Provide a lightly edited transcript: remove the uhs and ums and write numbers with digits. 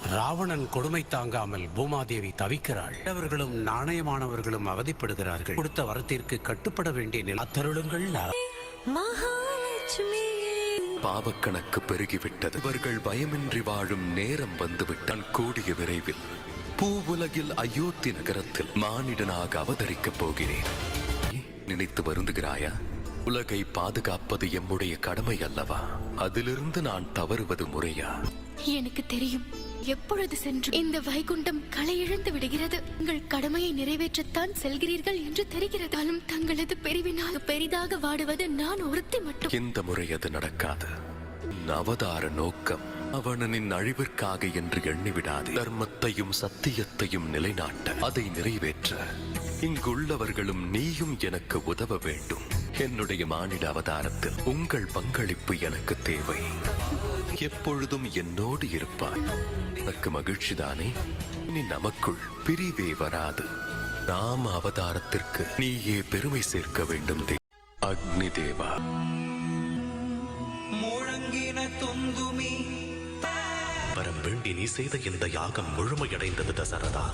ராவணன் கொடுமை தாங்காமல் பூமாதேவி தவிக்கிறாள். அவர்களும் நாணயமானவர்களும் அவதிப்படுகிறார்கள். கொடுத்த வரத்திற்கு கட்டுப்பட வேண்டிய நிலை. அத்தருளுங்கள் பாவக்கணக்கு பெருகிவிட்டது. இவர்கள் பயமின்றி வாழும் நேரம் வந்துவிட்டால் கூடிய விரைவில் பூவுலகில் அயோத்தி நகரத்தில் மானிடனாக அவதரிக்கப் போகிறேன். நினைத்து வருந்துகிறாயா? உலகை பாதுகாப்பது எம்முடைய கடமை அல்லவா? அதிலிருந்து நான் தவறுவது முறையா? எனக்கு தெரியும். எப்பொழுது சென்று இந்த வைகுண்டம் களையிழந்து விடுகிறது. உங்கள் கடமையை நிறைவேற்றத்தான் செல்கிறீர்கள் என்று தெரிகிறதாலும் தங்களது பிரிவினால் பெரிதாக வாடுவது நான் ஒருத்தி மட்டும். இந்த முறை அது நடக்காது. அவதார நோக்கம் அவனின் அழிவிற்காக என்று எண்ணிவிடாது. தர்மத்தையும் சத்தியத்தையும் நிலைநாட்ட, அதை நிறைவேற்ற இங்குள்ளவர்களும் நீயும் எனக்கு உதவ வேண்டும். என்னுடைய மானிட அவதாரத்தில் உங்கள் பங்களிப்பு எனக்கு தேவை. எப்பொழுதும் என்னோடு இருப்பாய். எனக்கு மகிழ்ச்சிதானே? நீ நமக்குள் பிரிவே வராது. ராம அவதாரத்திற்கு நீயே பெருமை சேர்க்க வேண்டும். அக்னி தேவா வரம் வேண்டி நீ செய்த இந்த யாகம் முழுமையடைந்தது தசரதா.